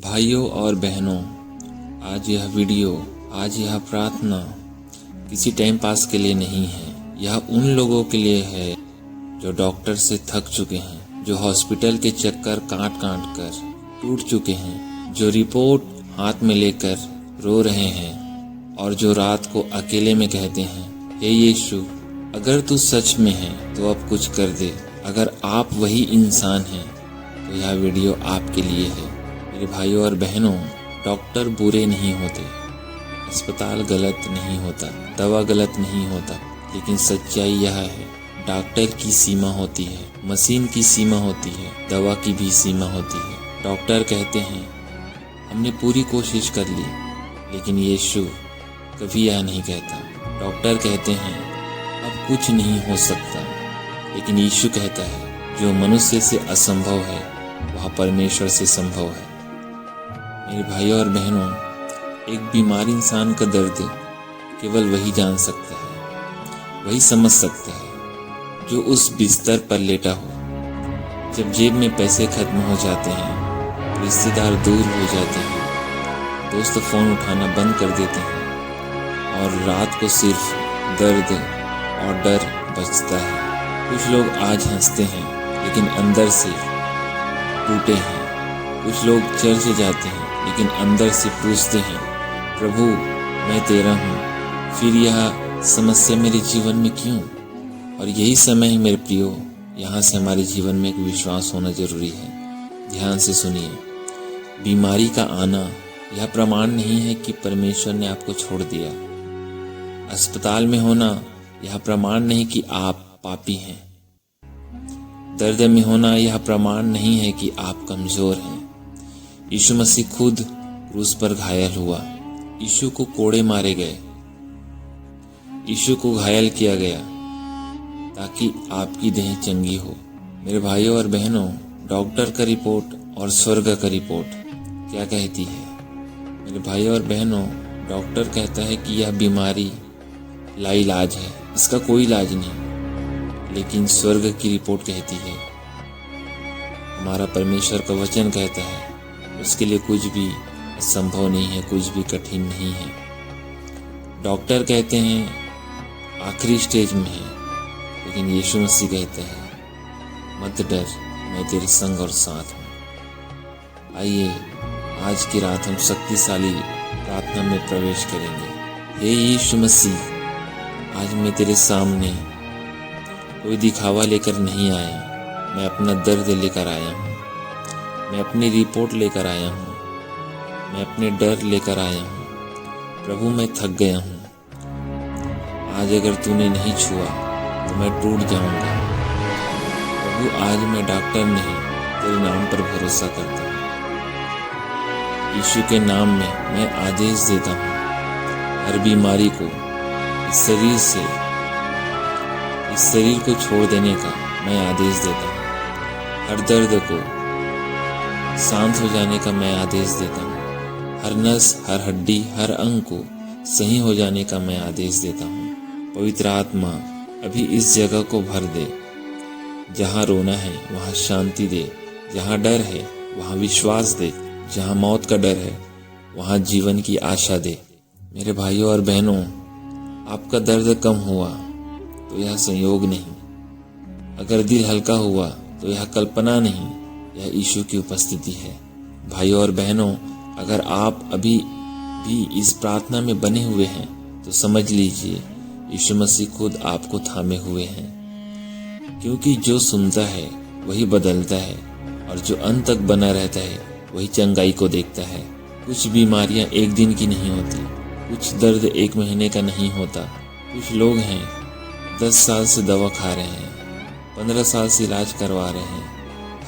भाइयों और बहनों, आज यह वीडियो, आज यह प्रार्थना किसी टाइम पास के लिए नहीं है। यह उन लोगों के लिए है जो डॉक्टर से थक चुके हैं, जो हॉस्पिटल के चक्कर काट काट कर टूट चुके हैं, जो रिपोर्ट हाथ में लेकर रो रहे हैं और जो रात को अकेले में कहते हैं, हे यीशु, अगर तू सच में है तो अब कुछ कर दे। अगर आप वही इंसान हैं तो यह वीडियो आपके लिए है। मेरे भाइयों और बहनों, डॉक्टर बुरे नहीं होते, अस्पताल गलत नहीं होता, दवा गलत नहीं होता, लेकिन सच्चाई यह है, डॉक्टर की सीमा होती है, मशीन की सीमा होती है, दवा की भी सीमा होती है। डॉक्टर कहते हैं हमने पूरी कोशिश कर ली, लेकिन यीशु कभी यह नहीं कहता। डॉक्टर कहते हैं अब कुछ नहीं हो सकता, लेकिन यीशु कहता है जो मनुष्य से असंभव है वह परमेश्वर से संभव है। मेरे भाइयों और बहनों, एक बीमार इंसान का दर्द केवल वही जान सकता है, वही समझ सकता है जो उस बिस्तर पर लेटा हो। जब जेब में पैसे खत्म हो जाते हैं, रिश्तेदार दूर हो जाते हैं, दोस्त फ़ोन उठाना बंद कर देते हैं और रात को सिर्फ दर्द और डर बचता है। कुछ लोग आज हंसते हैं लेकिन अंदर से टूटे हैं। कुछ लोग चर्च जाते हैं लेकिन अंदर से पूछते हैं, प्रभु मैं तेरा हूँ, फिर यह समस्या मेरे जीवन में क्यों? और यही समय है मेरे प्रियो, यहाँ से हमारे जीवन में एक विश्वास होना जरूरी है। ध्यान से सुनिए, बीमारी का आना यह प्रमाण नहीं है कि परमेश्वर ने आपको छोड़ दिया। अस्पताल में होना यह प्रमाण नहीं कि आप पापी हैं। दर्द में होना यह प्रमाण नहीं है कि आप कमजोर हैं। यीशु मसीह खुद क्रूस पर घायल हुआ, यीशु को कोड़े मारे गए, यीशु को घायल किया गया ताकि आपकी देह चंगी हो। मेरे भाइयों और बहनों, डॉक्टर का रिपोर्ट और स्वर्ग का रिपोर्ट क्या कहती है? मेरे भाइयों और बहनों, डॉक्टर कहता है कि यह बीमारी लाइलाज है, इसका कोई इलाज नहीं, लेकिन स्वर्ग की रिपोर्ट कहती है, हमारा परमेश्वर का वचन कहता है उसके लिए कुछ भी असंभव नहीं है, कुछ भी कठिन नहीं है। डॉक्टर कहते हैं आखिरी स्टेज में है, लेकिन यीशु मसीह कहता है मत डर, मैं तेरे संग और साथ हूँ। आइए आज की रात हम शक्तिशाली प्रार्थना में प्रवेश करेंगे। हे यीशु मसीह, आज मैं तेरे सामने कोई दिखावा लेकर नहीं आया, मैं अपना दर्द लेकर आया हूँ, मैं अपनी रिपोर्ट लेकर आया हूँ, मैं अपने डर लेकर आया हूँ। प्रभु मैं थक गया हूँ, आज अगर तूने नहीं छुआ तो मैं टूट जाऊंगा। प्रभु आज मैं डॉक्टर नहीं, तेरे नाम पर भरोसा करता हूँ। यीशु के नाम में मैं आदेश देता हूँ, हर बीमारी को इस शरीर को छोड़ देने का मैं आदेश देता हूँ। हर दर्द को शांत हो जाने का मैं आदेश देता हूँ। हर नस, हर हड्डी, हर अंग को सही हो जाने का मैं आदेश देता हूँ। पवित्र आत्मा अभी इस जगह को भर दे। जहाँ रोना है वहाँ शांति दे, जहाँ डर है वहाँ विश्वास दे, जहाँ मौत का डर है वहाँ जीवन की आशा दे। मेरे भाइयों और बहनों, आपका दर्द कम हुआ तो यह संयोग नहीं, अगर दिल हल्का हुआ तो यह कल्पना नहीं, यह यीशु की उपस्थिति है। भाइयों और बहनों, अगर आप अभी भी इस प्रार्थना में बने हुए हैं तो समझ लीजिए यीशु मसीह खुद आपको थामे हुए हैं, क्योंकि जो सुनता है वही बदलता है और जो अंत तक बना रहता है वही चंगाई को देखता है। कुछ बीमारियां एक दिन की नहीं होती, कुछ दर्द एक महीने का नहीं होता। कुछ लोग हैं 10 साल से दवा खा रहे हैं, 15 साल से इलाज करवा रहे हैं,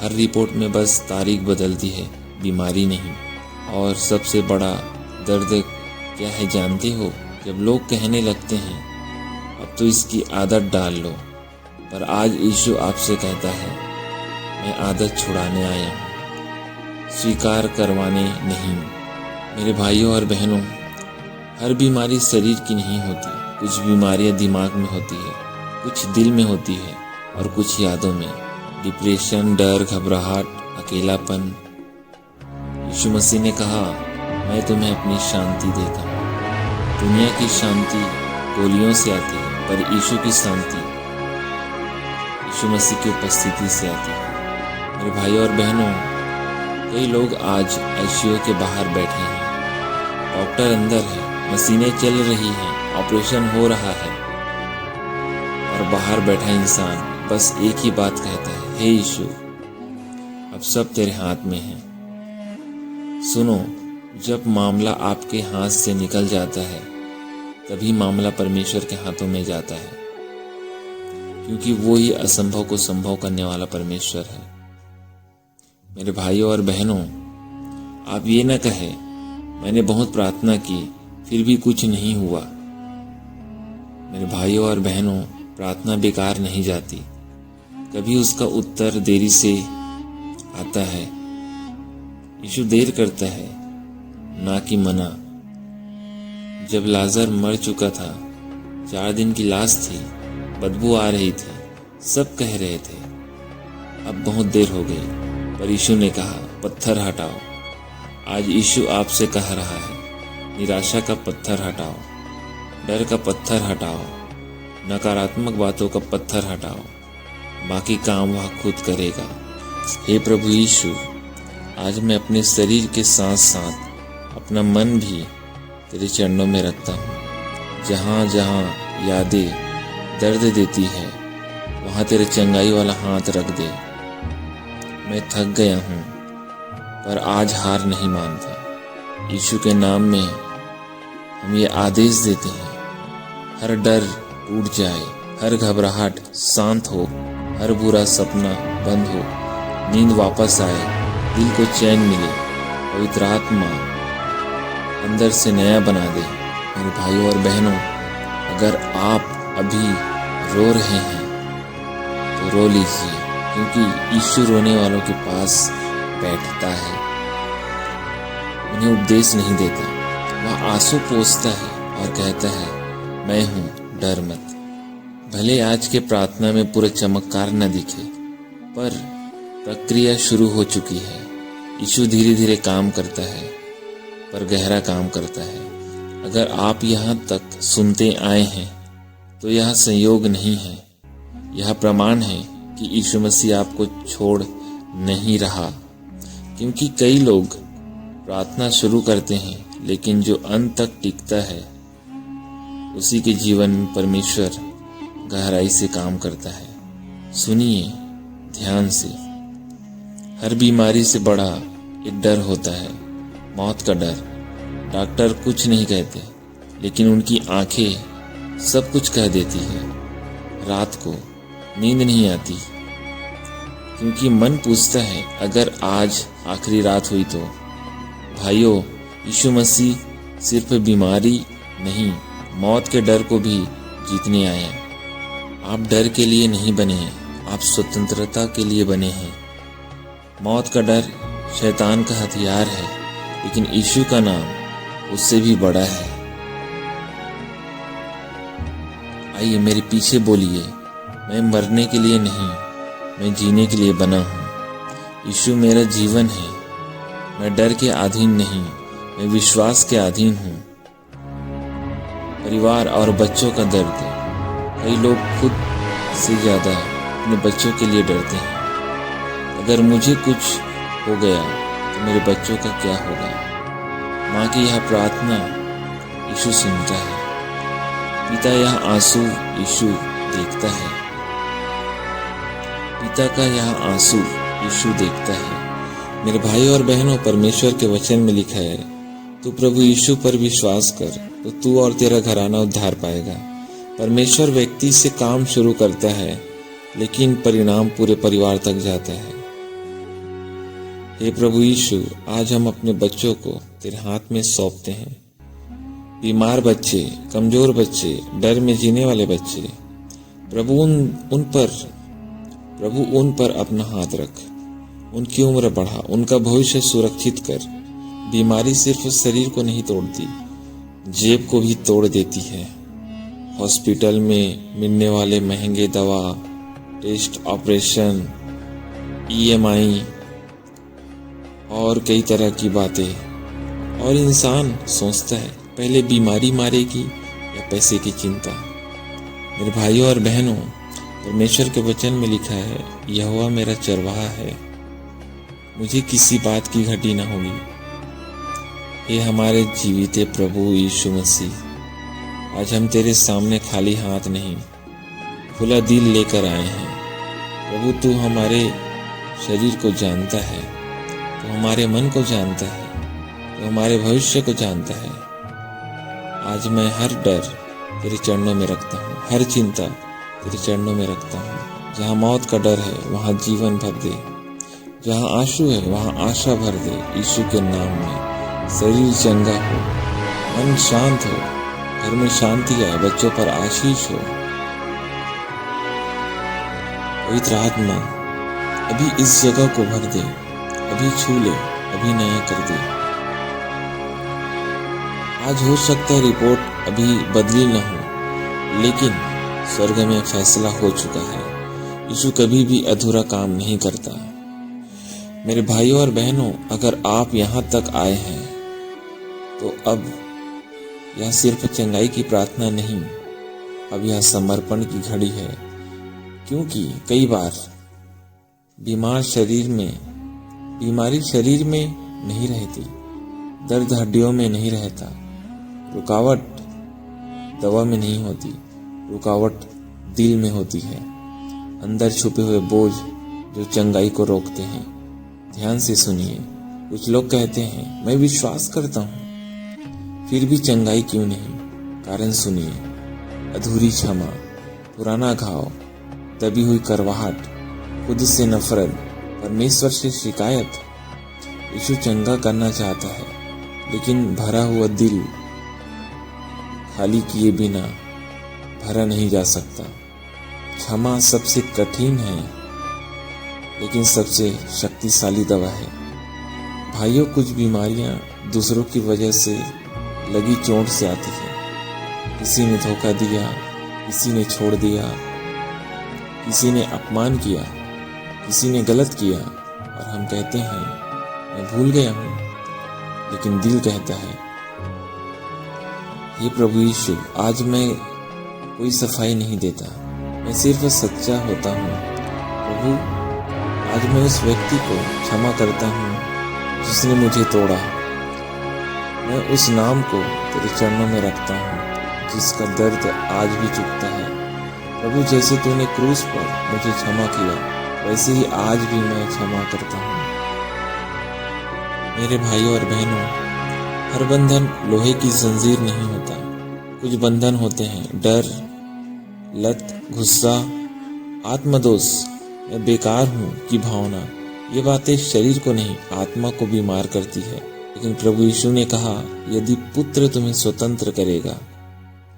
हर रिपोर्ट में बस तारीख बदलती है, बीमारी नहीं। और सबसे बड़ा दर्द क्या है जानते हो? जब लोग कहने लगते हैं अब तो इसकी आदत डाल लो, पर आज यीशु आपसे कहता है मैं आदत छुड़ाने आया हूँ, स्वीकार करवाने नहीं। मेरे भाइयों और बहनों, हर बीमारी शरीर की नहीं होती, कुछ बीमारियां दिमाग में होती है, कुछ दिल में होती है और कुछ यादों में। डिप्रेशन, डर, घबराहट, अकेलापन, यीशु मसीह ने कहा, मैं तुम्हें अपनी शांति देता हूँ। दुनिया की शांति गोलियों से आती है, पर यीशु की शांति यीशु मसीह की उपस्थिति से आती है। मेरे भाइयों और बहनों, कई लोग आज आईसीयू के बाहर बैठे हैं, डॉक्टर अंदर है, मशीनें चल रही हैं, ऑपरेशन हो रहा है, और बाहर बैठा इंसान बस एक ही बात कहता है, हे यीशु, अब सब तेरे हाथ में है। सुनो, जब मामला आपके हाथ से निकल जाता है तभी मामला परमेश्वर के हाथों में जाता है, क्योंकि वो ही असंभव को संभव करने वाला परमेश्वर है। मेरे भाइयों और बहनों, आप ये न कहें, मैंने बहुत प्रार्थना की फिर भी कुछ नहीं हुआ। मेरे भाइयों और बहनों, प्रार्थना बेकार नहीं जाती, कभी उसका उत्तर देरी से आता है। यीशु देर करता है, ना कि मना। जब लाजर मर चुका था, 4 दिन की लाश थी, बदबू आ रही थी, सब कह रहे थे अब बहुत देर हो गई, पर यीशु ने कहा, पत्थर हटाओ। आज यीशु आपसे कह रहा है, निराशा का पत्थर हटाओ, डर का पत्थर हटाओ, नकारात्मक बातों का पत्थर हटाओ, बाकी काम वह खुद करेगा। हे प्रभु यीशु, आज मैं अपने शरीर के साथ साथ अपना मन भी तेरे चरणों में रखता हूँ। जहाँ जहाँ यादें दर्द देती है, वहाँ तेरे चंगाई वाला हाथ रख दे। मैं थक गया हूँ, पर आज हार नहीं मानता। यीशु के नाम में हम ये आदेश देते हैं, हर डर टूट जाए, हर घबराहट शांत हो, हर बुरा सपना बंद हो, नींद वापस आए, दिल को चैन मिले, पवित्र आत्मा अंदर से नया बना दे। मेरे भाइयों और बहनों, अगर आप अभी रो रहे हैं तो रो लीजिए, क्योंकि यीशु रोने वालों के पास बैठता है, उन्हें उपदेश नहीं देता, वह आंसू पोंछता है और कहता है, मैं हूँ, डर मत। भले आज के प्रार्थना में पूरा चमत्कार न दिखे, पर प्रक्रिया शुरू हो चुकी है। यीशु धीरे धीरे काम करता है, पर गहरा काम करता है। अगर आप यहाँ तक सुनते आए हैं तो यह संयोग नहीं है, यह प्रमाण है कि यीशु मसीह आपको छोड़ नहीं रहा। क्योंकि कई लोग प्रार्थना शुरू करते हैं, लेकिन जो अंत तक टिकता है उसी के जीवन में परमेश्वर गहराई से काम करता है। सुनिए ध्यान से, हर बीमारी से बड़ा एक डर होता है, मौत का डर। डॉक्टर कुछ नहीं कहते, लेकिन उनकी आंखें सब कुछ कह देती है। रात को नींद नहीं आती, क्योंकि मन पूछता है, अगर आज आखिरी रात हुई तो। भाइयों, यीशु मसीह सिर्फ बीमारी नहीं, मौत के डर को भी जीतने आए हैं। आप डर के लिए नहीं बने हैं, आप स्वतंत्रता के लिए बने हैं। मौत का डर शैतान का हथियार है, लेकिन यीशु का नाम उससे भी बड़ा है। आइए मेरे पीछे बोलिए, मैं मरने के लिए नहीं, मैं जीने के लिए बना हूँ। यीशु मेरा जीवन है, मैं डर के अधीन नहीं, मैं विश्वास के अधीन हूँ। परिवार और बच्चों का दर्द, कई लोग खुद से ज़्यादा अपने बच्चों के लिए डरते हैं। अगर मुझे कुछ हो गया तो मेरे बच्चों का क्या होगा? माँ की यह प्रार्थना यीशु सुनता है, पिता यह आंसू यीशु देखता है, पिता का यह आंसू यीशु देखता है। मेरे भाइयों और बहनों, परमेश्वर के वचन में लिखा है, तू प्रभु यीशु पर विश्वास कर तो तू और तेरा घराना उद्धार पाएगा। परमेश्वर व्यक्ति से काम शुरू करता है, लेकिन परिणाम पूरे परिवार तक जाता है। हे प्रभु यीशु, आज हम अपने बच्चों को तेरे हाथ में सौंपते हैं। बीमार बच्चे, कमजोर बच्चे, डर में जीने वाले बच्चे, प्रभु उन पर अपना हाथ रख, उनकी उम्र बढ़ा, उनका भविष्य सुरक्षित कर। बीमारी सिर्फ शरीर को नहीं तोड़ती, जेब को भी तोड़ देती है। हॉस्पिटल में मिलने वाले महंगे दवा, टेस्ट, ऑपरेशन, EMI और कई तरह की बातें। और इंसान सोचता है पहले बीमारी मारेगी या पैसे की चिंता। मेरे भाइयों और बहनों, परमेश्वर के वचन में लिखा है, यहोवा मेरा चरवाहा है, मुझे किसी बात की घटी न होगी। हे हमारे जीवित प्रभु यीशु मसीह, आज हम तेरे सामने खाली हाथ नहीं, खुला दिल लेकर आए हैं। प्रभु, तू हमारे शरीर को जानता है, तू हमारे मन को जानता है, तू हमारे भविष्य को जानता है। आज मैं हर डर तेरे चरणों में रखता हूँ, हर चिंता तेरे चरणों में रखता हूँ। जहाँ मौत का डर है वहाँ जीवन भर दे, जहाँ आंसू है वहाँ आशा भर दे। यीशु के नाम में शरीर चंगा हो, मन शांत हो, घर में शांति आए, बच्चों पर आशीष हो। पवित्र आत्मा अभी इस जगह को भर दे, अभी छू ले, अभी नया कर दे। आज हो सकता है रिपोर्ट अभी बदली न हो, लेकिन स्वर्ग में फैसला हो चुका है। यीशु कभी भी अधूरा काम नहीं करता। मेरे भाइयों और बहनों, अगर आप यहाँ तक आए हैं तो अब यह सिर्फ चंगाई की प्रार्थना नहीं, अब यह समर्पण की घड़ी है। क्योंकि कई बार बीमारी शरीर में नहीं रहती, दर्द हड्डियों में नहीं रहता, रुकावट दवा में नहीं होती, रुकावट दिल में होती है। अंदर छुपे हुए बोझ जो चंगाई को रोकते हैं। ध्यान से सुनिए। कुछ लोग कहते हैं मैं विश्वास करता हूँ, फिर भी चंगाई क्यों नहीं? कारण सुनिए। अधूरी क्षमा, पुराना घाव, दबी हुई करवाहट, खुद से नफरत, परमेश्वर से शिकायत। यीशु चंगा करना चाहता है, लेकिन भरा हुआ दिल खाली किए बिना भरा नहीं जा सकता। क्षमा सबसे कठिन है, लेकिन सबसे शक्तिशाली दवा है। भाइयों, कुछ बीमारियां दूसरों की वजह से लगी चोट से आती है। किसी ने धोखा दिया, किसी ने छोड़ दिया, किसी ने अपमान किया, किसी ने गलत किया, और हम कहते हैं मैं भूल गया हूँ, लेकिन दिल कहता है हे प्रभु यीशु, आज मैं कोई सफाई नहीं देता, मैं सिर्फ सच्चा होता हूँ। प्रभु, आज मैं उस व्यक्ति को क्षमा करता हूँ जिसने मुझे तोड़ा। मैं उस नाम को तेरे चरणों में रखता हूँ जिसका दर्द आज भी चुभता है। प्रभु, जैसे तूने क्रूस पर मुझे क्षमा किया, वैसे ही आज भी मैं क्षमा करता हूँ। मेरे भाइयों और बहनों, हर बंधन लोहे की जंजीर नहीं होता। कुछ बंधन होते हैं डर, लत, गुस्सा, आत्मदोष, मैं बेकार हूँ की भावना। ये बातें शरीर को नहीं, आत्मा को बीमार करती है। लेकिन प्रभु यीशु ने कहा, यदि पुत्र तुम्हें स्वतंत्र करेगा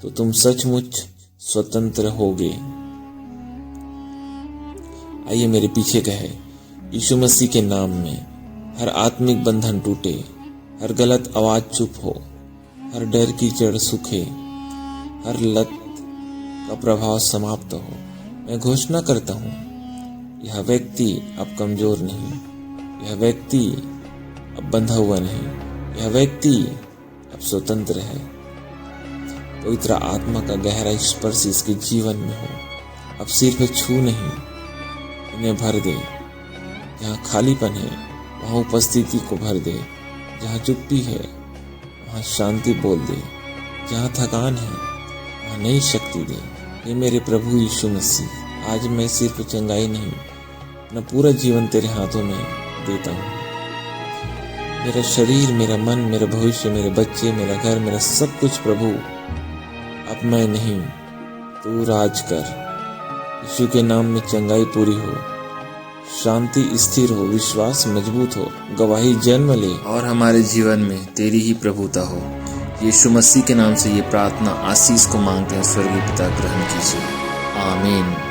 तो तुम सचमुच स्वतंत्र होगे। आइए मेरे पीछे कहे, यीशु मसीह के नाम में हर आत्मिक बंधन टूटे, हर गलत आवाज चुप हो, हर डर की जड़ सूखे, हर लत का प्रभाव समाप्त हो। मैं घोषणा करता हूँ, यह व्यक्ति अब कमजोर नहीं, यह व्यक्ति अब बंधा हुआ नहीं, यह व्यक्ति अब स्वतंत्र है। पवित्र आत्मा का गहरा स्पर्श इसके जीवन में हो। अब सिर्फ छू नहीं, इन्हें भर दे। जहाँ खालीपन है वहाँ उपस्थिति को भर दे, जहाँ चुप्पी है वहाँ शांति बोल दे, जहाँ थकान है वहाँ नई शक्ति दे। हे मेरे प्रभु यीशु मसीह, आज मैं सिर्फ चंगाई नहीं, अपना पूरा जीवन तेरे हाथों में देता हूँ। मेरा शरीर, मेरा मन, मेरा भविष्य, मेरे बच्चे, मेरा घर, मेरा सब कुछ प्रभु अब मैं नहीं, तू राज कर। यीशु के नाम में चंगाई पूरी हो, शांति स्थिर हो, विश्वास मजबूत हो, गवाही जन्म ले और हमारे जीवन में तेरी ही प्रभुता हो। यीशु मसीह के नाम से ये प्रार्थना आशीष को मांगते हैं। स्वर्गीय पिता, ग्रहण कीजिए। आमीन।